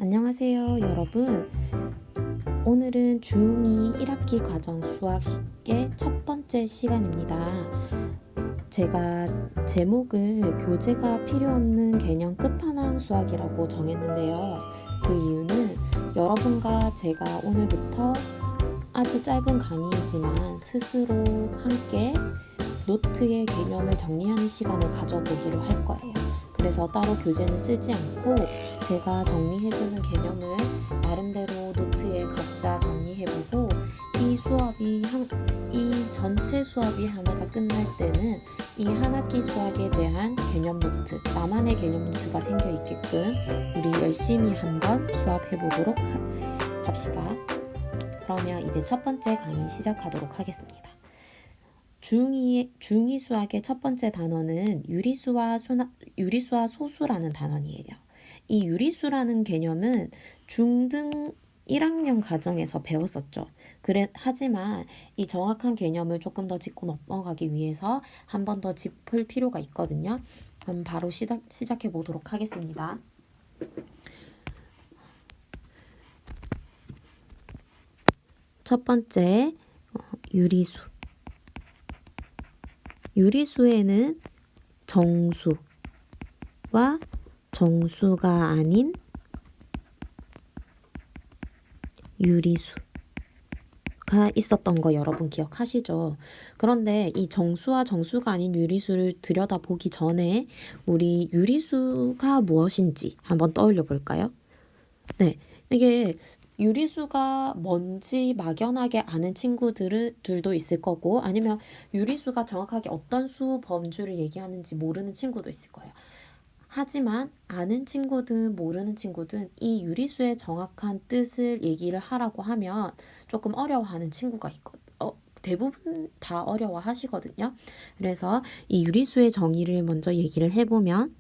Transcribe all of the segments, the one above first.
안녕하세요, 여러분. 오늘은 중2 1학기 과정 수학의 첫 번째 시간입니다. 제가 제목을 교재가 필요 없는 개념 끝판왕 수학이라고 정했는데요. 그 이유는 여러분과 제가 오늘부터 아주 짧은 강의이지만 스스로 함께 노트의 개념을 정리하는 시간을 가져보기로 할 거예요. 그래서 따로 교재는 쓰지 않고 제가 정리해주는 개념을 나름대로 노트에 각자 정리해보고 이 전체 수업이 하나가 끝날 때는 이 한 학기 수학에 대한 개념 노트, 나만의 개념 노트가 생겨 있게끔 우리 열심히 한번 수업해보도록 합시다. 그러면 이제 첫 번째 강의 시작하도록 하겠습니다. 중2 수학의 첫 번째 단어는 유리수와 소수라는 단원이에요. 이 유리수라는 개념은 중등 1학년 과정에서 배웠었죠. 하지만 이 정확한 개념을 조금 더 짚고 넘어가기 위해서 한 번 더 짚을 필요가 있거든요. 그럼 바로 시작해 보도록 하겠습니다. 첫 번째, 유리수. 유리수에는 정수와 정수가 아닌 유리수가 있었던 거 여러분 기억하시죠? 그런데 이 정수와 정수가 아닌 유리수를 들여다보기 전에 우리 유리수가 무엇인지 한번 떠올려 볼까요? 네, 이게 유리수가 뭔지 막연하게 아는 친구들도 있을 거고, 아니면 유리수가 정확하게 어떤 수 범주를 얘기하는지 모르는 친구도 있을 거예요. 하지만 아는 친구든 모르는 친구든 이 유리수의 정확한 뜻을 얘기를 하라고 하면 조금 어려워하는 친구가 있거든요. 대부분 다 어려워하시거든요. 그래서 이 유리수의 정의를 먼저 얘기를 해보면,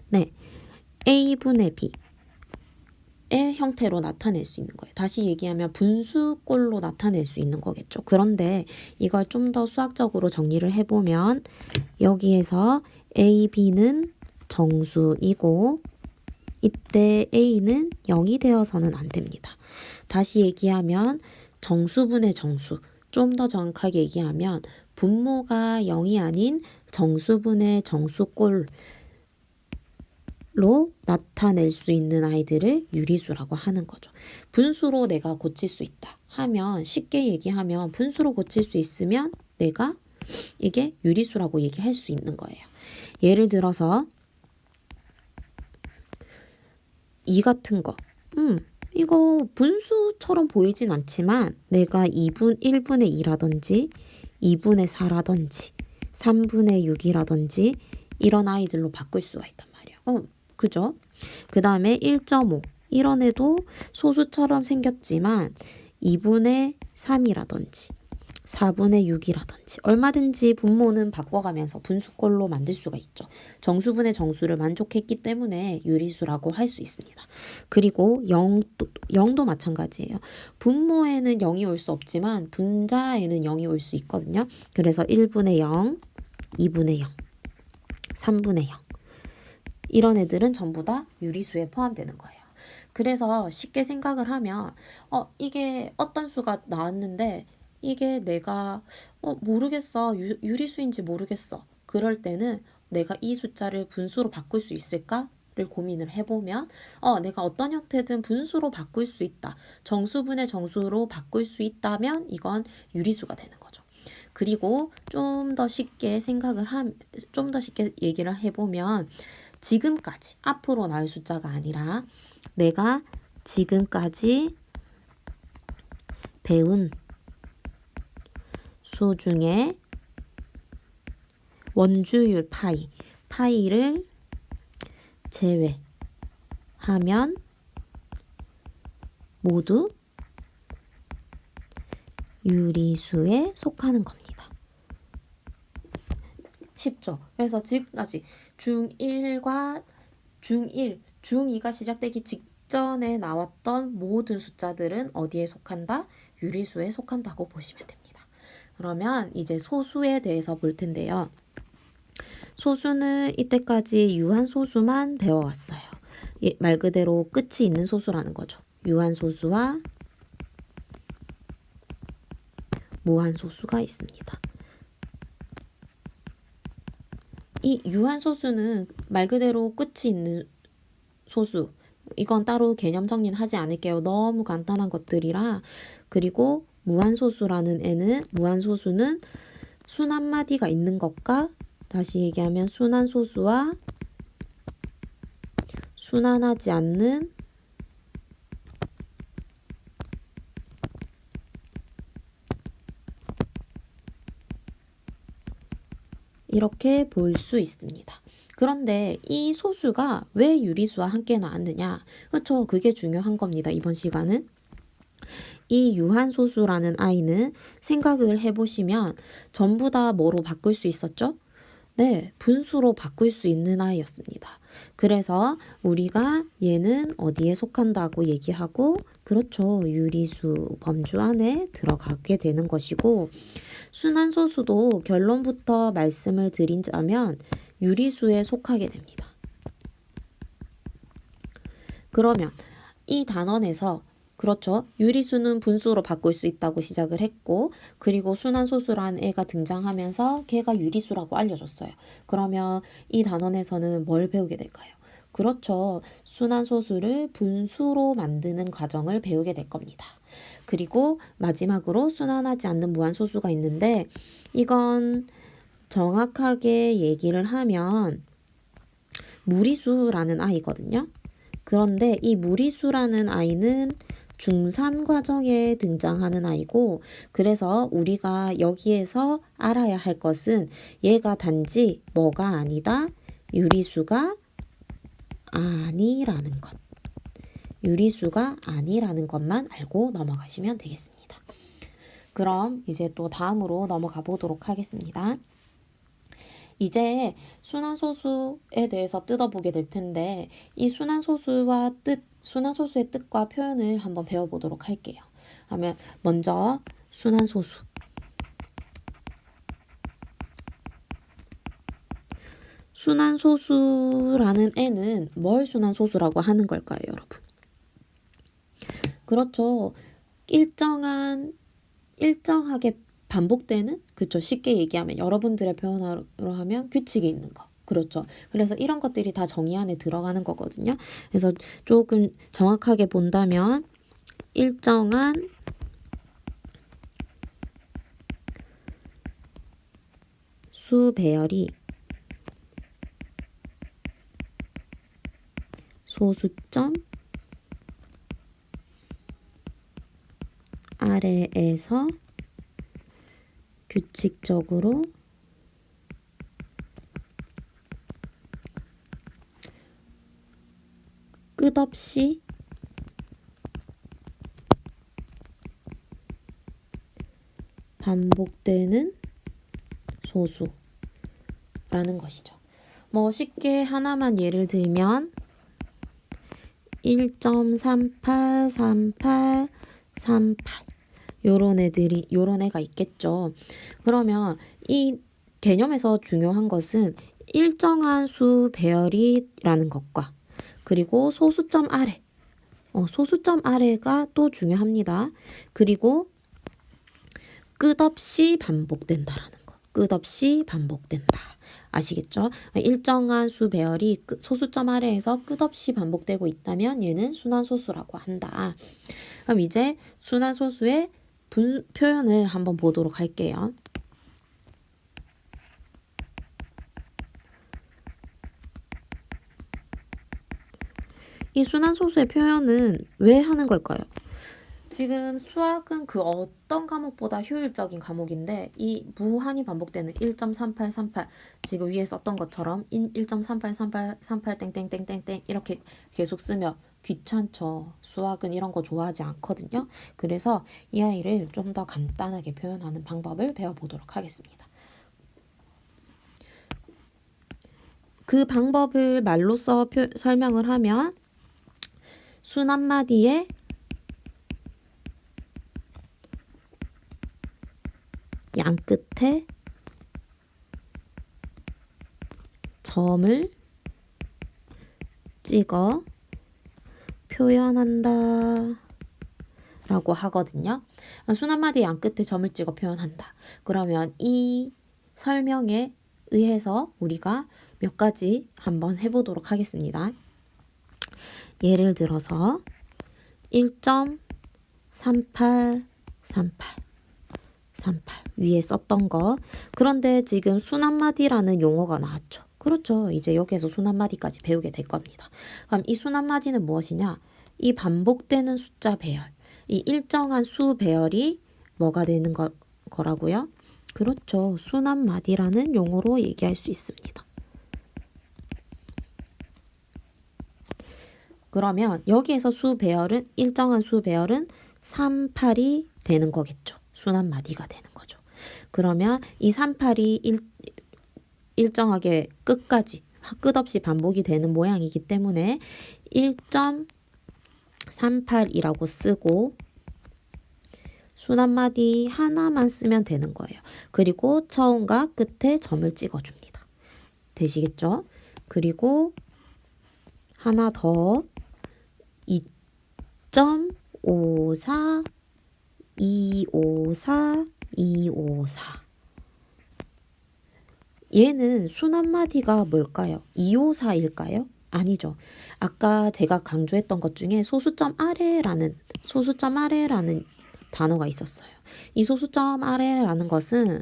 네, A분의 B 의 형태로 나타낼 수 있는 거예요. 다시 얘기하면 분수꼴로 나타낼 수 있는 거겠죠. 그런데 이걸 좀 더 수학적으로 정리를 해보면 여기에서 A, B는 정수이고 이때 A는 0이 되어서는 안 됩니다. 다시 얘기하면 정수분의 정수, 좀 더 정확하게 얘기하면 분모가 0이 아닌 정수분의 정수꼴 로 나타낼 수 있는 아이들을 유리수라고 하는 거죠. 분수로 내가 고칠 수 있다 하면, 쉽게 얘기하면 분수로 고칠 수 있으면 내가 이게 유리수라고 얘기할 수 있는 거예요. 예를 들어서 이 같은 거, 이거 분수처럼 보이진 않지만 내가 1분의 2라든지 2분의 4라든지 3분의 6이라든지 이런 아이들로 바꿀 수가 있단 말이에요. 그죠? 그 다음에 1.5 이런 애도 소수처럼 생겼지만 2분의 3이라든지 4분의 6이라든지 얼마든지 분모는 바꿔가면서 분수꼴로 만들 수가 있죠. 정수분의 정수를 만족했기 때문에 유리수라고 할 수 있습니다. 그리고 0도 마찬가지예요. 분모에는 0이 올 수 없지만 분자에는 0이 올 수 있거든요. 그래서 1분의 0, 2분의 0, 3분의 0 이런 애들은 전부 다 유리수에 포함되는 거예요. 그래서 쉽게 생각을 하면 이게 어떤 수가 나왔는데 이게 내가 모르겠어. 유리수인지 모르겠어. 그럴 때는 내가 이 숫자를 분수로 바꿀 수 있을까를 고민을 해보면 내가 어떤 형태든 분수로 바꿀 수 있다. 정수분의 정수로 바꿀 수 있다면 이건 유리수가 되는 거죠. 그리고 좀 더 쉽게 얘기를 해보면 지금까지 앞으로 나올 숫자가 아니라 내가 지금까지 배운 수 중에 원주율 파이를 제외하면 모두 유리수에 속하는 겁니다. 쉽죠? 그래서 지금까지 중1, 중2가 시작되기 직전에 나왔던 모든 숫자들은 어디에 속한다? 유리수에 속한다고 보시면 됩니다. 그러면 이제 소수에 대해서 볼 텐데요. 소수는 이때까지 유한소수만 배워왔어요. 말 그대로 끝이 있는 소수라는 거죠. 유한소수와 무한소수가 있습니다. 이 유한소수는 말 그대로 끝이 있는 소수. 이건 따로 개념 정리는 하지 않을게요. 너무 간단한 것들이라. 그리고 무한소수는 순 한마디가 있는 것과 다시 얘기하면 순한소수와 순환하지 않는 이렇게 볼 수 있습니다. 그런데 이 소수가 왜 유리수와 함께 나왔느냐? 그렇죠. 그게 중요한 겁니다. 이번 시간은. 이 유한소수라는 아이는 생각을 해보시면 전부 다 뭐로 바꿀 수 있었죠? 네, 분수로 바꿀 수 있는 아이였습니다. 그래서 우리가 얘는 어디에 속한다고 얘기하고 그렇죠. 유리수 범주 안에 들어가게 되는 것이고 순환소수도 결론부터 말씀을 드리자면 유리수에 속하게 됩니다. 그러면 이 단원에서 그렇죠. 유리수는 분수로 바꿀 수 있다고 시작을 했고 그리고 순환소수라는 애가 등장하면서 걔가 유리수라고 알려줬어요. 그러면 이 단원에서는 뭘 배우게 될까요? 그렇죠. 순환소수를 분수로 만드는 과정을 배우게 될 겁니다. 그리고 마지막으로 순환하지 않는 무한소수가 있는데 이건 정확하게 얘기를 하면 무리수라는 아이거든요. 그런데 이 무리수라는 아이는 중3 과정에 등장하는 아이고 그래서 우리가 여기에서 알아야 할 것은 얘가 단지 뭐가 아니다? 유리수가 아니라는 것. 유리수가 아니라는 것만 알고 넘어가시면 되겠습니다. 그럼 이제 또 다음으로 넘어가 보도록 하겠습니다. 이제 순환소수에 대해서 뜯어보게 될 텐데 이 순환소수의 뜻과 표현을 한번 배워보도록 할게요. 그러면 먼저 순환소수. 순환소수라는 애는 뭘 순환소수라고 하는 걸까요, 여러분? 그렇죠. 일정하게 반복되는, 그렇죠. 쉽게 얘기하면 여러분들의 표현으로 하면 규칙이 있는 거. 그렇죠. 그래서 이런 것들이 다 정의 안에 들어가는 거거든요. 그래서 조금 정확하게 본다면 일정한 수 배열이 소수점 아래에서 규칙적으로 끝없이 반복되는 소수라는 것이죠. 뭐 쉽게 하나만 예를 들면 1.38, 38, 38 요런 애가 있겠죠. 그러면 이 개념에서 중요한 것은 일정한 수 배열이라는 것과 그리고 소수점 아래가 또 중요합니다. 그리고 끝없이 반복된다라는 거. 끝없이 반복된다. 아시겠죠? 일정한 수 배열이 소수점 아래에서 끝없이 반복되고 있다면 얘는 순환소수라고 한다. 그럼 이제 순환소수의 표현을 한번 보도록 할게요. 이 순환소수의 표현은 왜 하는 걸까요? 지금 수학은 그 어떤 과목보다 효율적인 과목인데 이 무한히 반복되는 1.3838 지금 위에 썼던 것처럼 1.383838 땡땡땡땡땡 이렇게 계속 쓰면 귀찮죠. 수학은 이런 거 좋아하지 않거든요. 그래서 이 아이를 좀 더 간단하게 표현하는 방법을 배워보도록 하겠습니다. 그 방법을 말로써 설명을 하면 순 한마디에 양 끝에 점을 찍어 표현한다 라고 하거든요. 순 한마디 양 끝에 점을 찍어 표현한다. 그러면 이 설명에 의해서 우리가 몇 가지 한번 해보도록 하겠습니다. 예를 들어서 1.3838 위에 썼던 거. 그런데 지금 순 한마디라는 용어가 나왔죠. 그렇죠. 이제 여기에서 순 한마디까지 배우게 될 겁니다. 그럼 이 순 한마디는 무엇이냐? 이 반복되는 숫자 배열. 이 일정한 수 배열이 뭐가 되는 거라고요? 그렇죠. 순 한마디라는 용어로 얘기할 수 있습니다. 그러면 여기에서 수 배열은 일정한 수 배열은 38이 되는 거겠죠. 순 한마디가 되는 거죠. 그러면 이 38이 일정하게 끝없이 반복이 되는 모양이기 때문에 1.38이라고 쓰고 순 한마디 하나만 쓰면 되는 거예요. 그리고 처음과 끝에 점을 찍어줍니다. 되시겠죠? 그리고 하나 더 2.54 254 254 얘는 순 한마디가 뭘까요? 254일까요? 아니죠. 아까 제가 강조했던 것 중에 소수점 아래라는 단어가 있었어요. 이 소수점 아래라는 것은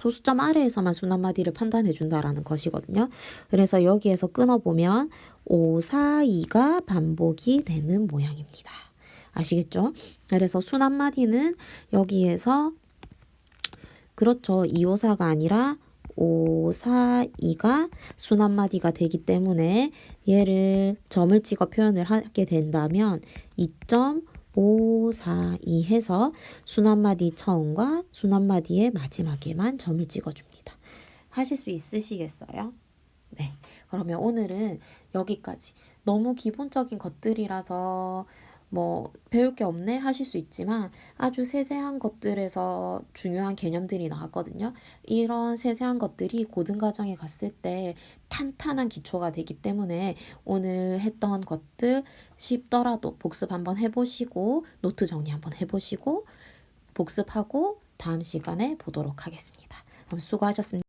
소수점 아래에서만 순 한마디를 판단해 준다라는 것이거든요. 그래서 여기에서 끊어보면 542가 반복이 되는 모양입니다. 아시겠죠? 그래서 순 한마디는 여기에서 그렇죠. 254가 아니라 542가 순 한마디가 되기 때문에 얘를 점을 찍어 표현을 하게 된다면 2.542 해서 순 한마디 처음과 순 한마디의 마지막에만 점을 찍어줍니다. 하실 수 있으시겠어요? 네. 그러면 오늘은 여기까지. 너무 기본적인 것들이라서 뭐 배울 게 없네 하실 수 있지만 아주 세세한 것들에서 중요한 개념들이 나왔거든요. 이런 세세한 것들이 고등과정에 갔을 때 탄탄한 기초가 되기 때문에 오늘 했던 것들 쉽더라도 복습 한번 해보시고 노트 정리 한번 해보시고 복습하고 다음 시간에 보도록 하겠습니다. 그럼 수고하셨습니다.